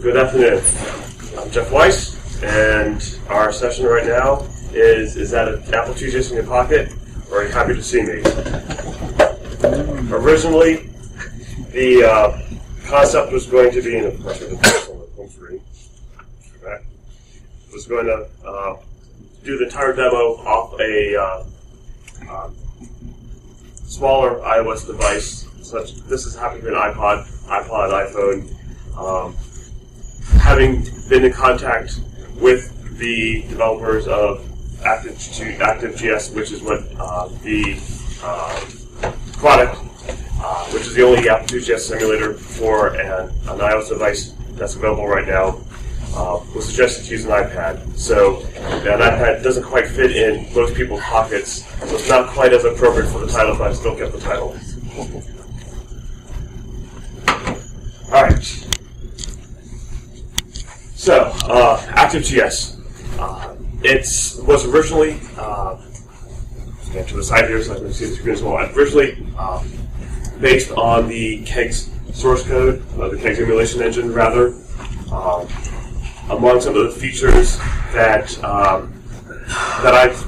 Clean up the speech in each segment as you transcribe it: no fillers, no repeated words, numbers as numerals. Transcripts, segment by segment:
Good afternoon. I'm Geoff Weiss, and our session right now is that an Apple IIgs in your pocket, or are you happy to see me? Originally, the concept was going to be in the home screen. Right? Was going to do the entire demo off a smaller iOS device. Such this is happening to be an iPod, iPhone. Having been in contact with the developers of ActiveGS, which is what the product, which is the only Apple IIgs simulator for an iOS device that's available right now, was suggested to use an iPad. So an iPad doesn't quite fit in most people's pockets, so it's not quite as appropriate for the title, but I still get the title. All right. So, ActiveGS. It was originally, get to the side here so I can see the screen as well. Originally based on the KansasFest source code, the KansasFest emulation engine, rather. Among some of the features that I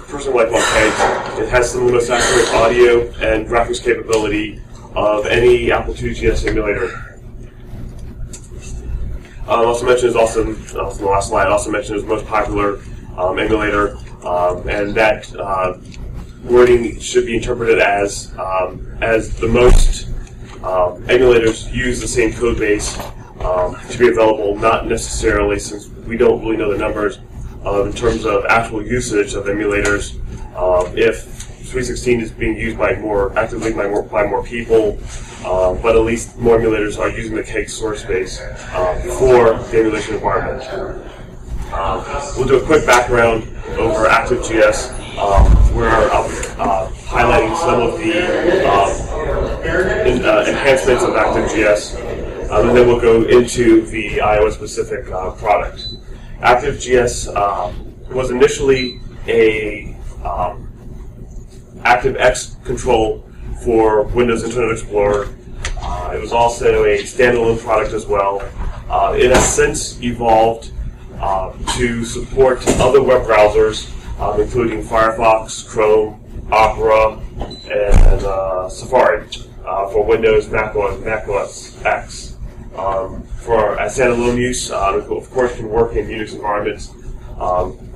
personally like about KansasFest, it has some of the most accurate audio and graphics capability of any Apple IIgs emulator. Also mentioned is also in the last slide. Also mentioned is the most popular emulator, and that wording should be interpreted as the most emulators use the same code base to be available. Not necessarily, since we don't really know the numbers in terms of actual usage of emulators. If Sweet 16 is being used by actively by more people, but at least more emulators are using the KansasFest source base for the emulation environment. We'll do a quick background over ActiveGS, where I'll be highlighting some of the enhancements of ActiveGS, and then we'll go into the iOS-specific product. ActiveGS was initially a ActiveGS control for Windows Internet Explorer. It was also a standalone product as well. It has since evolved to support other web browsers, including Firefox, Chrome, Opera, and Safari for Windows, Mac OS X. For standalone use, it of course can work in Unix environments.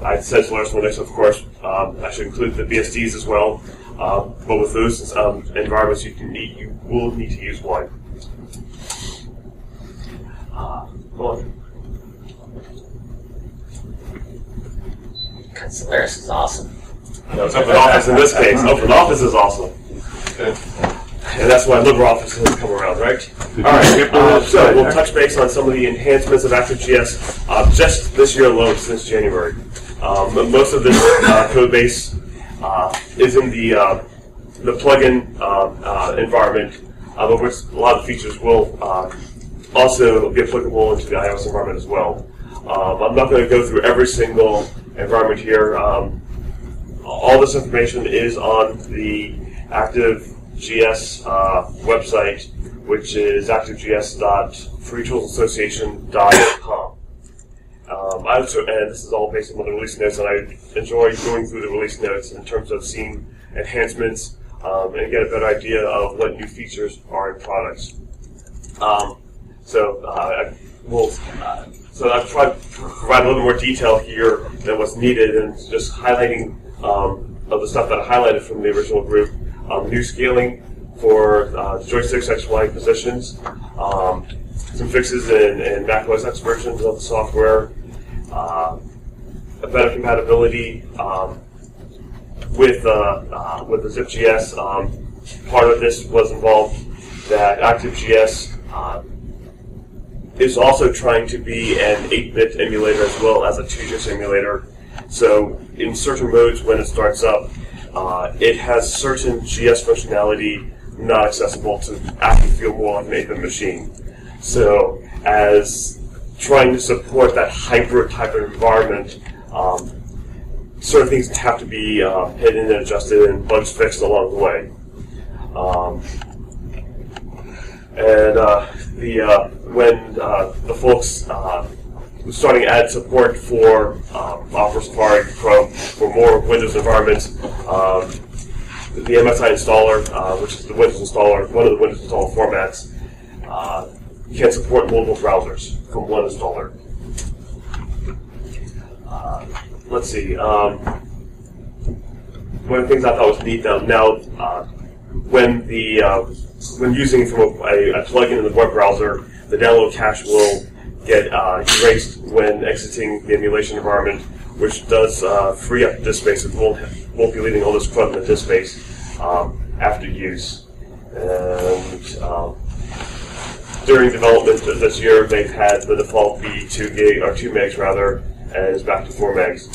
I said Solaris Linux, of course. I should include the BSDs as well. But with those environments, you will need to use one. Solaris is awesome. No, it's OpenOffice in this case. OpenOffice is awesome. And that's why LibreOffice has come around, right? All right, so we'll touch base on some of the enhancements of ActiveGS just this year alone, since January. Most of this code base is in the plugin environment, of which a lot of the features will also be applicable into the iOS environment as well. I'm not going to go through every single environment here. All this information is on the ActiveGS website, which is activegs.freetoolsassociation.com. And this is all based on the release notes, and I enjoy going through the release notes in terms of seeing enhancements and get a better idea of what new features are in products. So I've tried to provide a little more detail here than what's needed, and just highlighting of the stuff that I highlighted from the original group. New scaling for joysticks XY positions, some fixes in Mac OS X versions of the software, a better compatibility with the ZipGS. Part of this was involved that ActiveGS is also trying to be an 8-bit emulator as well as a 2-GIS emulator. So in certain modes when it starts up, it has certain GS functionality not accessible to actually feel more like an 8-bit machine. So as trying to support that hybrid type of environment, certain things have to be hidden and adjusted and bugs fixed along the way. when the folks starting to add support for Opera, Safari, Chrome for more Windows environments. The MSI installer, which is the Windows installer, one of the Windows installer formats, can support multiple browsers from one installer. Let's see. One of the things I thought was neat now when using from a plugin in the web browser, the download cache will get erased when exiting the emulation environment, which does free up disk space. It won't be leaving all this crud in the disk space after use. And during development this year, they've had the default be 2 megs rather, and it's back to 4 megs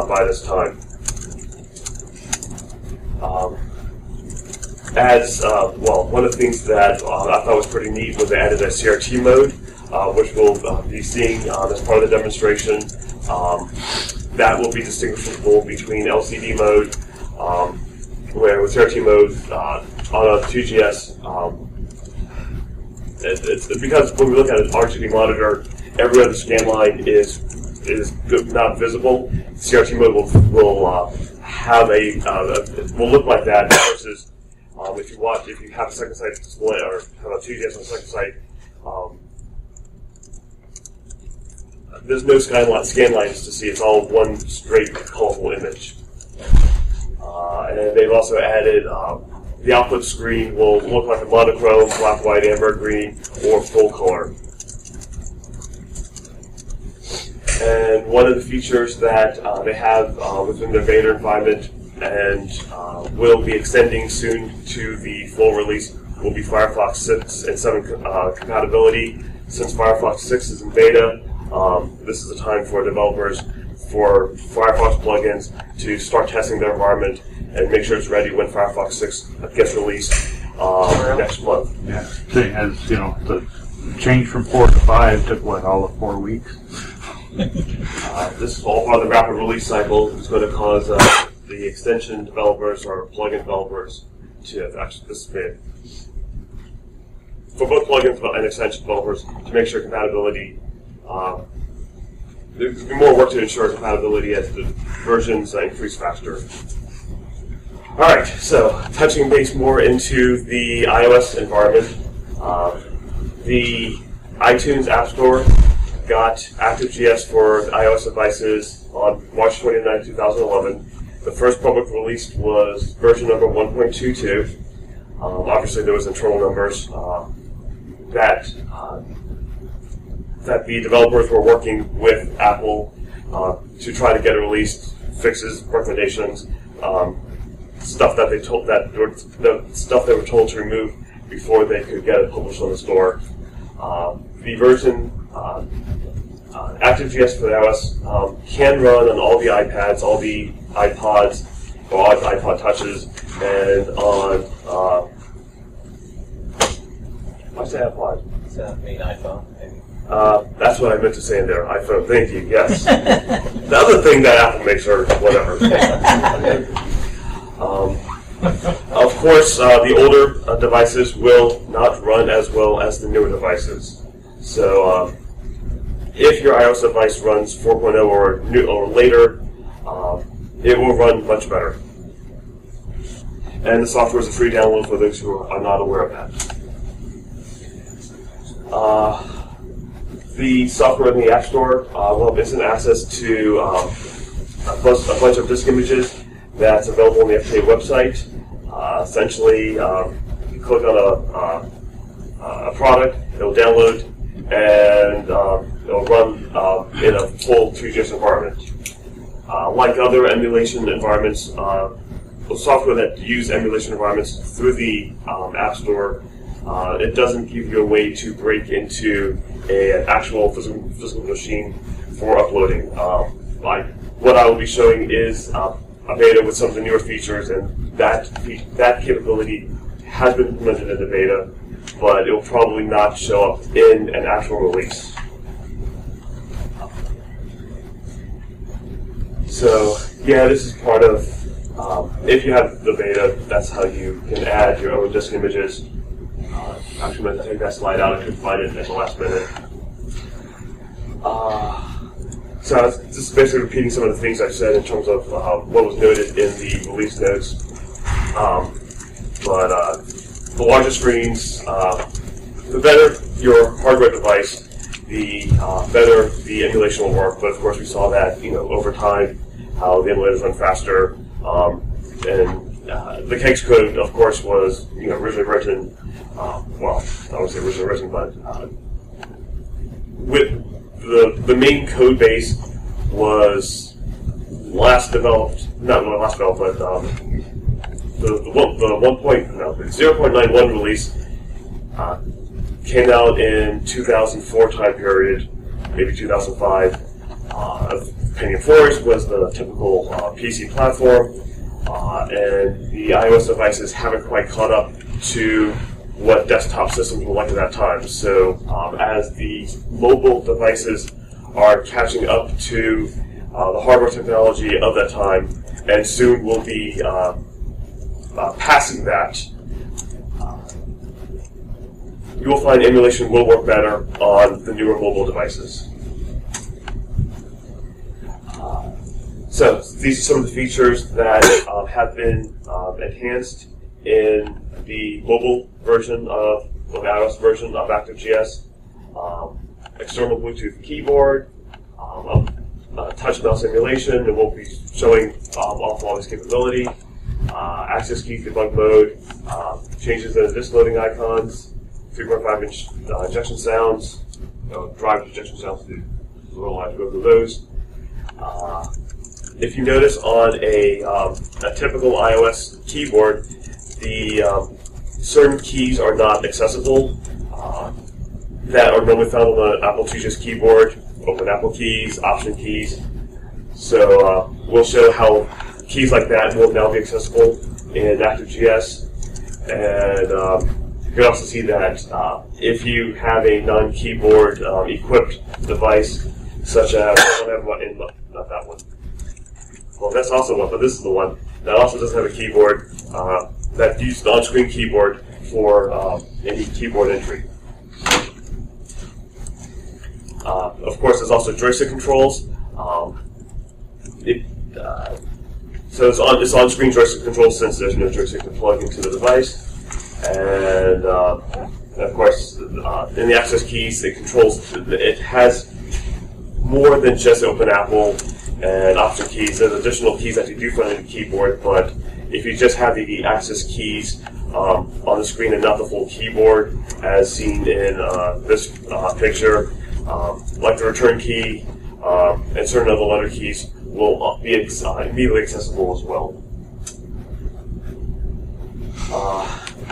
by this time. One of the things that I thought was pretty neat was they added a CRT mode, which we'll be seeing as part of the demonstration. That will be distinguishable between LCD mode, where with CRT mode on a 2GS, it's because when we look at an RGB monitor, every other scan line is not visible. CRT mode will have will look like that versus if you have a second site display or have a 2GS on a second site. There's no scan lines to see. It's all one straight, colorful image. And they've also added the output screen will look like a monochrome, black, white, amber, green, or full color. And one of the features that they have within their beta environment and will be extending soon to the full release will be Firefox 6 and 7 compatibility. Since Firefox 6 is in beta, this is the time for developers for Firefox plugins to start testing their environment and make sure it's ready when Firefox 6 gets released next month. Yeah, seeing as the change from 4 to 5 took all of 4 weeks. This is all part of the rapid release cycle. It's going to cause the extension developers or plugin developers to actually participate. For both plugins and extension developers to make sure compatibility. There's more work to ensure compatibility as the versions increase faster. Alright, so touching base more into the iOS environment, the iTunes App Store got ActiveGS for iOS devices on March 29, 2011. The first public release was version number 1.22. Obviously, there was internal numbers that the developers were working with Apple to try to get it released, fixes, recommendations, stuff that the stuff they were told to remove before they could get it published on the store. The version ActiveGS for iOS can run on all the iPads, all the iPods, or all the iPod touches, and on why say iPod? Does that mean iPhone? Maybe. That's what I meant to say in there. iPhone. Thank you. Yes. The other thing that Apple makes are whatever. Of course, the older devices will not run as well as the newer devices. So, if your iOS device runs 4.0 or later, it will run much better. And the software is a free download for those who are not aware of that. The software in the App Store will have instant access to a bunch of disk images that's available on the FTA website. Essentially, you click on a product, it'll download, and it'll run in a full 2GS environment. Like other emulation environments, the software that use emulation environments through the App Store, it doesn't give you a way to break into an actual physical machine for uploading. What I will be showing is a beta with some of the newer features, and that capability has been implemented in the beta, but it will probably not show up in an actual release. So, yeah, this is part of, if you have the beta, that's how you can add your own disk images. actually meant to take that slide out. I couldn't find it at the last minute. So this is basically repeating some of the things I said in terms of what was noted in the release notes. But the larger screens, the better your hardware device, the better the emulation will work. But of course, we saw that over time how the emulators run faster, and the KansasFest code, of course, was originally written. Well, I wouldn't say originally written, but with the main code base was last developed, not really last developed, but the 0.91 release came out in 2004 time period, maybe 2005. Pentium 4s was the typical PC platform, and the iOS devices haven't quite caught up to what desktop systems were like at that time. So as the mobile devices are catching up to the hardware technology of that time, and soon will be passing that, you will find emulation will work better on the newer mobile devices. So these are some of the features that have been enhanced in the mobile version of the iOS version of ActiveGS. External Bluetooth keyboard, touch mouse emulation, and we'll be showing off all this capability. Access key debug mode, changes in the disk loading icons, 3.5-inch injection sounds, drive injection sounds. We'll have to go through those. If you notice on a typical iOS keyboard, the certain keys are not accessible that are normally found on the Apple IIgs keyboard, open Apple keys, option keys. So we'll show how keys like that will now be accessible in ActiveGS. And you can also see that if you have a non-keyboard equipped device, such as, not that one. Well, that's also one, but this is the one that also doesn't have a keyboard, that uses the on-screen keyboard for any keyboard entry. Of course, there's also joystick controls. So it's on-screen joystick controls since there's no joystick to plug into the device. And of course, in the access keys, it has more than just open Apple and option keys. There's additional keys that you do find in the keyboard, but if you just have the access keys on the screen and not the full keyboard, as seen in this picture, like the return key and certain other letter keys, will be immediately accessible as well.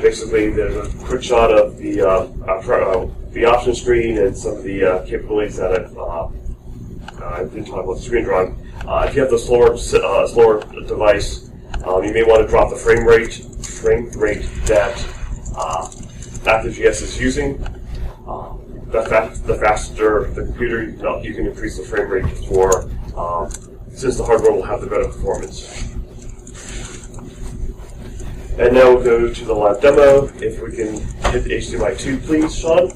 Basically, there's a quick shot of the option screen and some of the capabilities that I didn't talk about the screen drawing. If you have the slower device, you may want to drop the frame rate that ActiveGS is using. The faster the computer, you can increase the frame rate for, since the hardware will have the better performance. And now we'll go to the live demo. If we can hit the HDMI 2, please, Sean.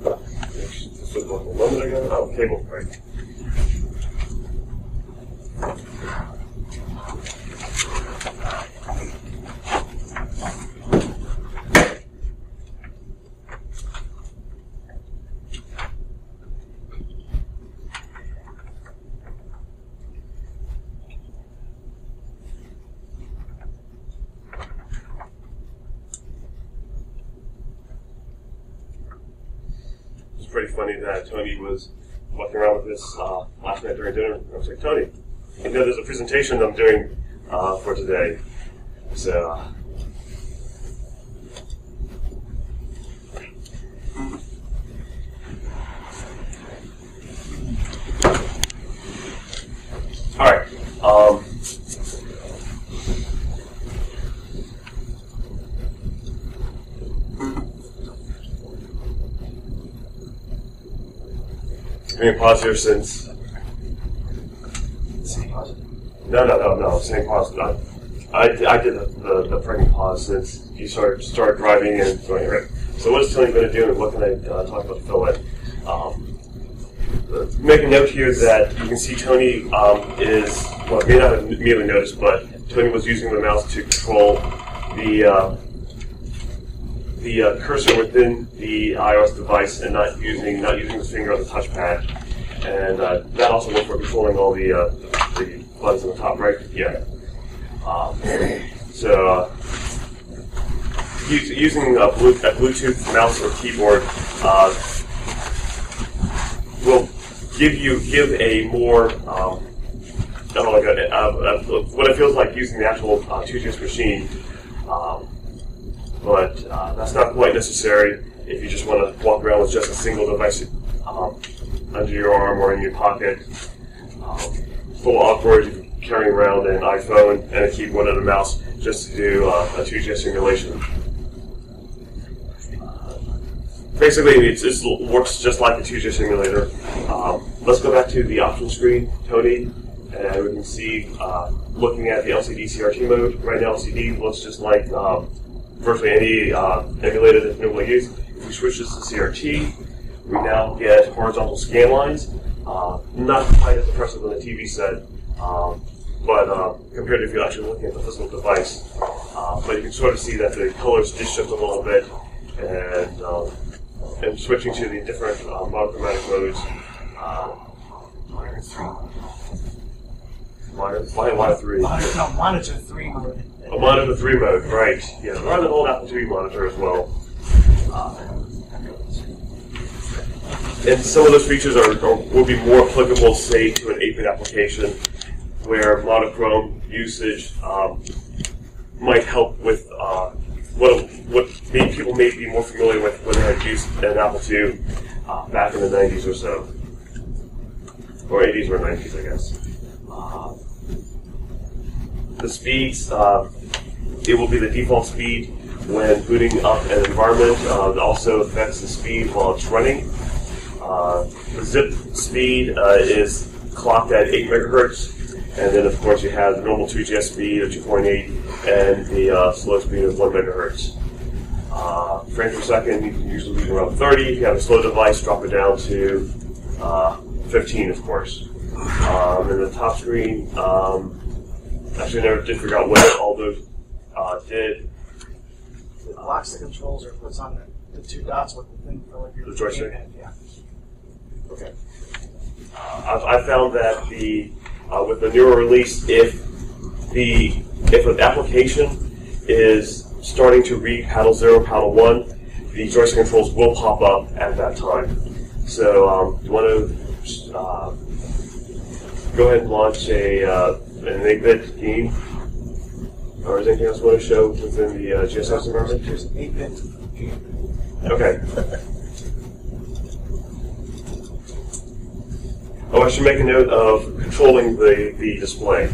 This was a moment ago. Oh, cable, right. Pretty funny that Tony was walking around with this last night during dinner. I was like, Tony, there's a presentation I'm doing for today. So, all right. Doing pause here since. No, same pause. I did the pregnant pause since you started driving and going right. So what is Tony going to do, and what can I talk about to fill in? Make a note here that you can see Tony is, well, you may not have immediately noticed, but Tony was using the mouse to control the cursor within the iOS device and not using the finger on the touchpad. And that also worked for controlling all the buttons on the top right. Yeah. Using a Bluetooth mouse or keyboard will give a more what it feels like using the actual 2GS machine, but that's not quite necessary if you just want to walk around with just a single device under your arm or in your pocket. It's a little awkward if you're carrying around an iPhone and a keyboard and a mouse just to do a 2GS simulation. Basically, it works just like the 2GS simulator. Let's go back to the option screen, Tony, and we can see, looking at the LCD CRT mode, right now LCD looks just like virtually any emulator that you normally use. If we switch this to CRT, we now get horizontal scan lines, not quite as impressive on the TV set, but compared to if you're actually looking at the physical device. But you can sort of see that the colors did shift a little bit, and switching to the different monochromatic modes. Why 3? Monitor 3 mode. A monitor 3 mode, right. Yeah, they're on an old Apple IIg monitor as well. And some of those features will be more applicable, say, to an 8-bit application where monochrome usage might help with what people may be more familiar with when they had used an Apple II back in the 90s or so. Or 80s or 90s, I guess. The speeds, it will be the default speed when booting up an environment. It also affects the speed while it's running. The zip speed is clocked at 8 megahertz, and then of course you have the normal 2GS speed of 2.8 and the slow speed of 1 megahertz. Frames per second, you can usually be around 30. If you have a slow device, drop it down to 15, of course. And the top screen, actually never did figure out what all those did. It locks the controls or puts on the 2 dots with the thing for like your the joystick. Yeah. Okay. I found that with the newer release, if an application is starting to read paddle 0, paddle 1, the joystick controls will pop up at that time. So you want to go ahead and launch an 8-bit game, or is there anything else you want to show within the GSX environment? Here's an 8-bit game. Okay. Oh, I should make a note of controlling the display.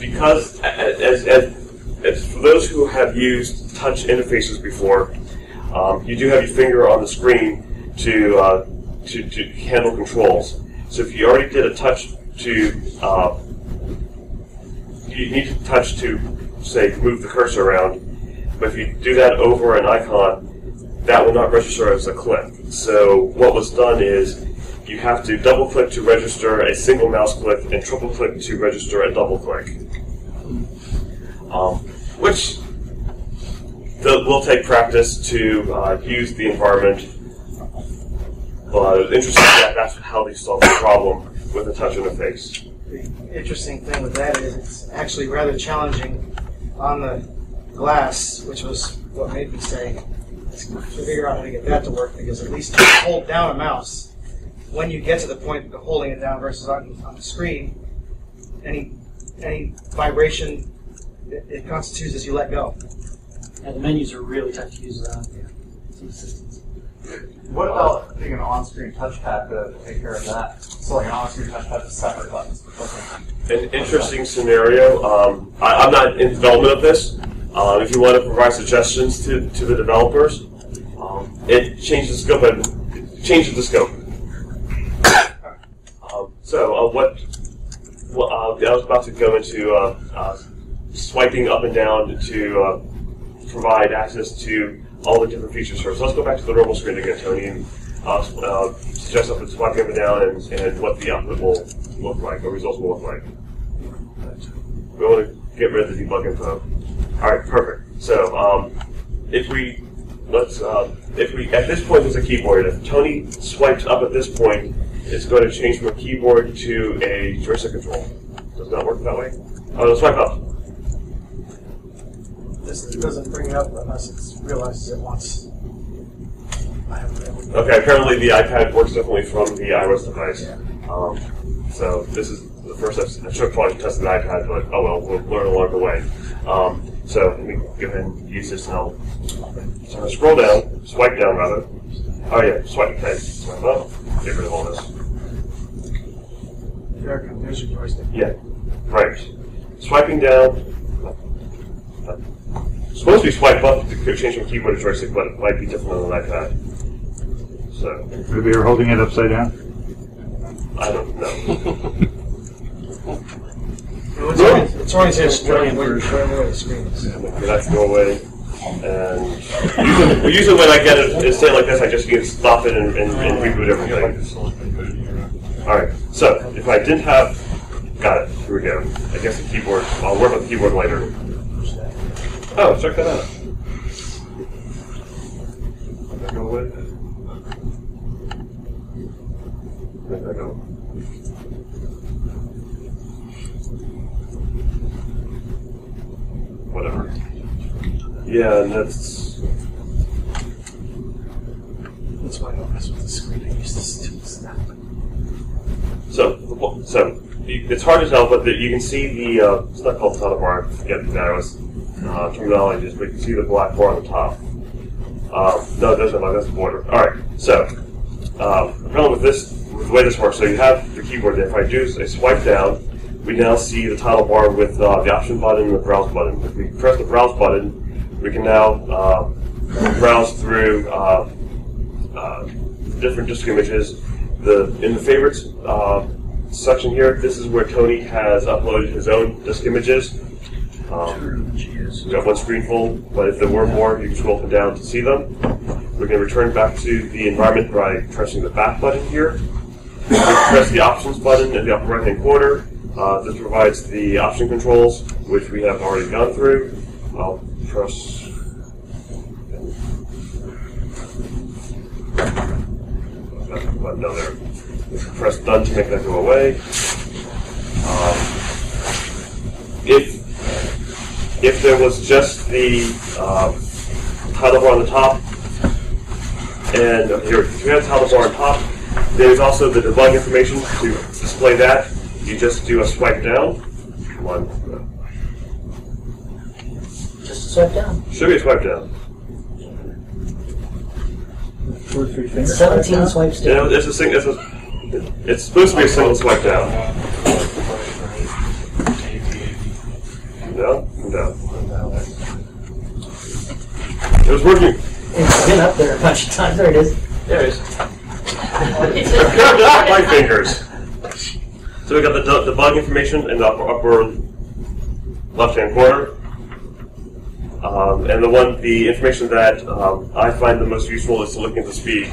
Because as for those who have used touch interfaces before, you do have your finger on the screen to handle controls. So if you already did a touch you need to touch to, say, move the cursor around. But if you do that over an icon, that will not register as a click. So what was done is you have to double-click to register a single mouse click and triple-click to register a double-click, which will take practice to use the environment. But it's interesting that that's how they solved the problem with the touch interface. The interesting thing with that is it's actually rather challenging on the glass, which was what made me say, to figure out how to get that to work, because at least you hold down a mouse. When you get to the point of holding it down versus on the screen, any vibration, it constitutes as you let go. And the menus are really tough to use without some assistance. What about being an on-screen touchpad to take care of that? So like an on-screen touchpad with separate buttons. An interesting scenario. I'm not in development of this. If you want to provide suggestions to the developers, it changes the scope and changes the scope. I was about to go into swiping up and down to provide access to all the different features here. So let's go back to the normal screen again, Tony, and suggest something swiping up and down and what the output will look like, what results will look like. We want to get rid of the debug info. All right, perfect. So if we at this point there's a keyboard. If Tony swipes up at this point, it's going to change from a keyboard to a joystick control. Does that work that way? Oh, no, swipe up. This doesn't bring it up unless it realizes it wants. Okay, apparently the iPad works differently from the iOS device. Yeah. So this is the first I should probably test the iPad, but oh well, we'll learn along the way. So let me go ahead and use this now. So I'm going to scroll down, swipe down rather. Oh yeah, swipe, okay, swipe up, get rid of all this. There's your joystick. Yeah, right. Swiping down. It's supposed to be swipe up to change from keyboard to joystick, but it might be different on an iPad. So Maybe you're holding it upside down? I don't know. It's always just whatever the screen is. Okay, that can go away. And usually when I get a state like this, I just need to stop it and reboot everything. All right. So if I didn't have, got it. Here we go. I guess the keyboard. I'll work on the keyboard later. Oh, check that out. Did that go away? Where did that go? Whatever. Yeah, and that's why I don't mess with the screen. I use this to snap. So it's hard to tell, but you can see the it's not called title bar. I forget the iOS terminology, but you can see the black bar on the top. No, it doesn't. That's the border. All right. So apparently with the way this works, so you have the keyboard there. If I do a swipe down, we now see the title bar with the option button and the browse button. If we press the browse button, we can now browse through different disk images. In the favorites section here, this is where Tony has uploaded his own disk images. We've got one screen full, but if there were more, you can scroll up and down to see them. We're going to return back to the environment by pressing the back button here. We press the options button in the upper right-hand corner. This provides the option controls, which we have already gone through. I'll press that button down there. Press done to make that go away. If there was just the title bar on the top, and here, if you have the title bar on top, there's also the debug information to display that. You just do a swipe down. Come on. Just a swipe down. Should be a swipe down. 2 or 3 fingers. 17 swipes down. Yeah, it's supposed to be a single swipe down. Down, down. It was working. It's been up there a bunch of times. There it is. There it is. Just my fingers. So we got the debug information in the upper left-hand corner, and the information that I find the most useful is to look at the speed,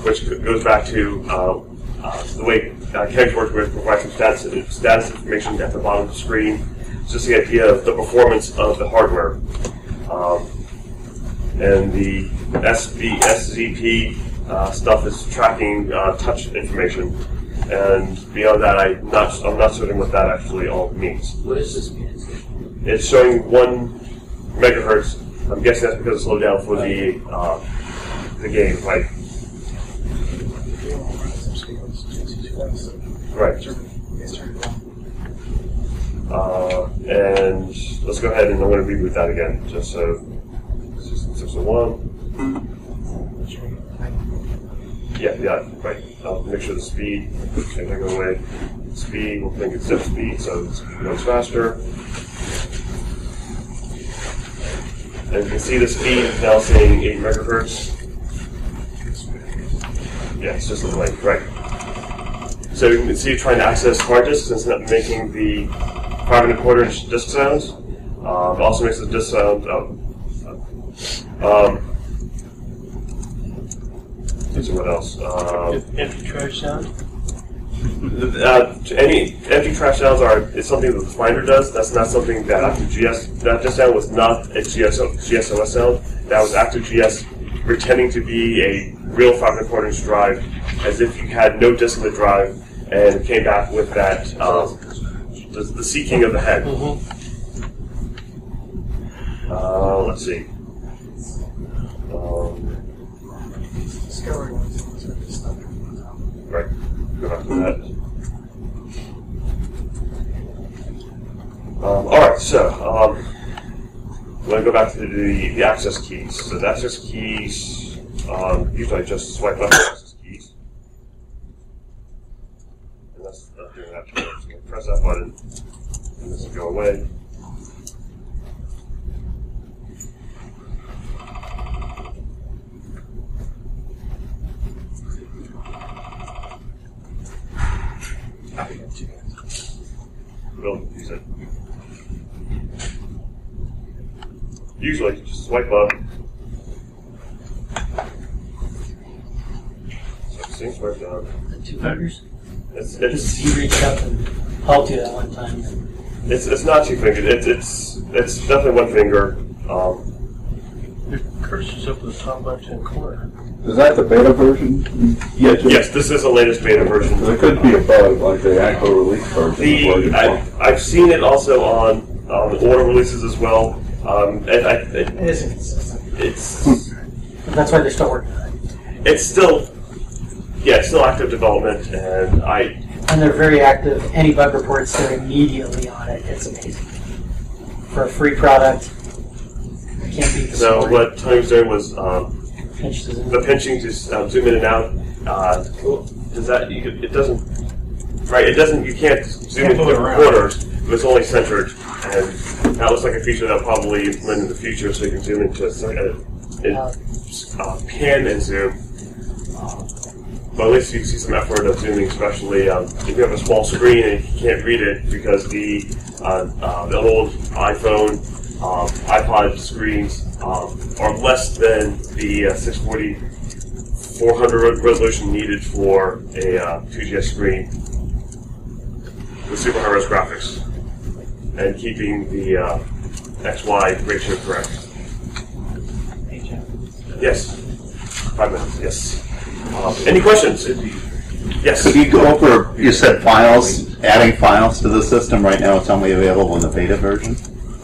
which goes back to the way KansasFest works with providing some status information at the bottom of the screen. It's just the idea of the performance of the hardware, and the SZP stuff is tracking touch information. And beyond that, I'm not certain what that actually all means. What does this mean? It's showing 1 megahertz. I'm guessing that's because it slowed down for the game, right? Right. And let's go ahead and I'm going to reboot that again, just so 601. Yeah, right. I'll make sure the speed, if I go away, speed, we'll think it's zip speed, so it goes faster. And you can see the speed is now saying 8 megahertz. Yeah, it's just a link, right. So you can see you're trying to access hard disks instead of making the 5 1/4 inch disk sounds. It also makes the disk sound. Let's see what else. Empty trash sound? Any empty trash sounds is something that the Finder does. That's not something that ActiveGS. That just sound was not a GSOS sound. That was ActiveGS pretending to be a real 5 1/4 inch drive, as if you had no disk in the drive, and came back with that the seeking of the head. Let's see. Discovery ones. Right. Go back to that. All right. So I'm going to go back to the access keys. So the access keys. Usually I just swipe up the access keys. And that's not doing that. So I'm going to press that button, and this will go away. We'll use it. Usually, just swipe up. So it seems swipe down. The 2 fingers? It's He reached up and helped you that one time. it's not 2 fingers. It's definitely 1 finger. Your cursor's up in the top left-hand corner. Is that the beta version? Yes, this is the latest beta version. There could be a bug like the actual release version. I've seen it also on the order releases as well. It isn't consistent. That's why they're still working on it. It's still active development, and And they're very active. Any bug reports, they're immediately on it. It's amazing. For a free product, I can't beat the so support. what Tony's doing was Pinch to zoom. the pinching to zoom in and out. Does that it doesn't right? It doesn't. You can't zoom into different corners, but it's only centered, and that looks like a feature that will probably implement in the future, so you can zoom into pan and zoom. But at least you can see some effort of zooming, especially if you have a small screen and you can't read it because the old iPhone, iPod screens are less than the 640/400 resolution needed for a 2GS screen with super high res graphics and keeping the XY ratio correct. Yes. 5 minutes. Yes. Any questions? Yes. Could you go over, you said files, adding files to the system. Right now it's only available in the beta version?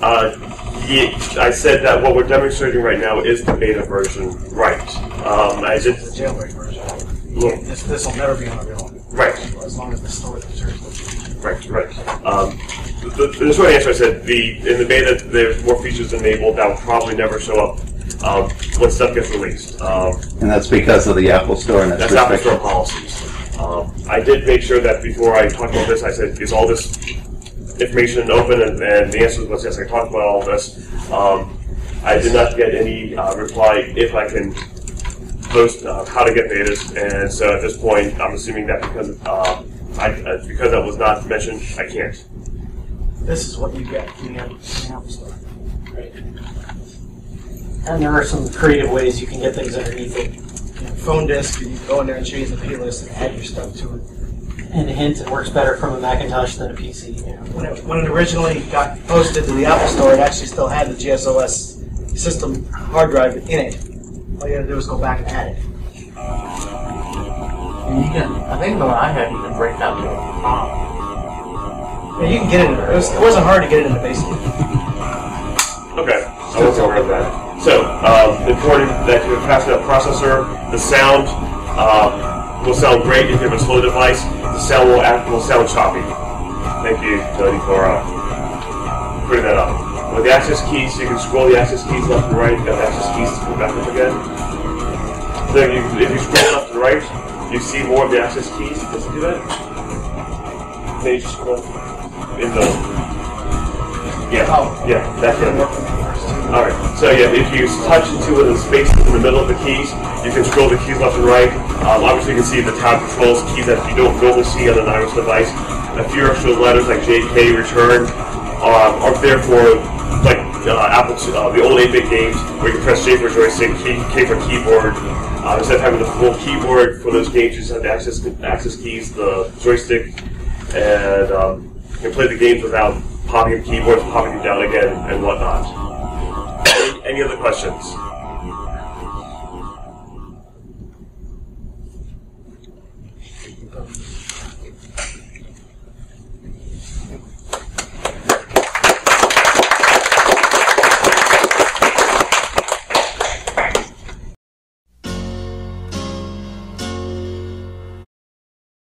I said that what we're demonstrating right now is the beta version. Right. I did. It's the jailbreak version. Yeah. This will never be unavailable. Right. As long as the storage material. Right. The short answer, I said, in the beta there's more features enabled that will probably never show up when stuff gets released. And that's because of the Apple Store and its That's Apple Store restrictions. policies. I did make sure that before I talked about this, I said, is all this information open? And the answer was yes, I talked about all this. I did not get any reply if I can post how to get betas, and so at this point, I'm assuming that because that was not mentioned, I can't. This is what you get in the App Store. Right. And there are some creative ways you can get things underneath it. Phone disk, you can go in there and change the playlist and add your stuff to it. And hint, it works better from a Macintosh than a PC. When it originally got posted to the Apple Store, it actually still had the GSOS system hard drive in it. All you had to do was go back and add it. I think the one I had, you can break that to Yeah, you can get it in there. It wasn't hard to get it in the basement. Okay, I wasn't aware of that. So, important that you have passed that processor. The sound will sound great if you have a slow device. The sound will sound choppy. Thank you, Tony, for putting that up. With the access keys, you can scroll the access keys left and right. Got the access keys to come back up again. So if you scroll left and right, you see more of the access keys. Does it do that? Then you just scroll in the that can. All right. So yeah, if you touch into the spaces in the middle of the keys, You can scroll the keys left and right. Obviously, you can see the tab controls, keys that you don't normally see on an iOS device. A few extra letters like J, K, return are there for like Apple, the old 8-bit games where you can press J for joystick, K for keyboard. Instead of having the full keyboard for those games, you just have the access keys, the joystick, and you can play the games without popping the keyboards, popping them down again, and whatnot. Any other questions?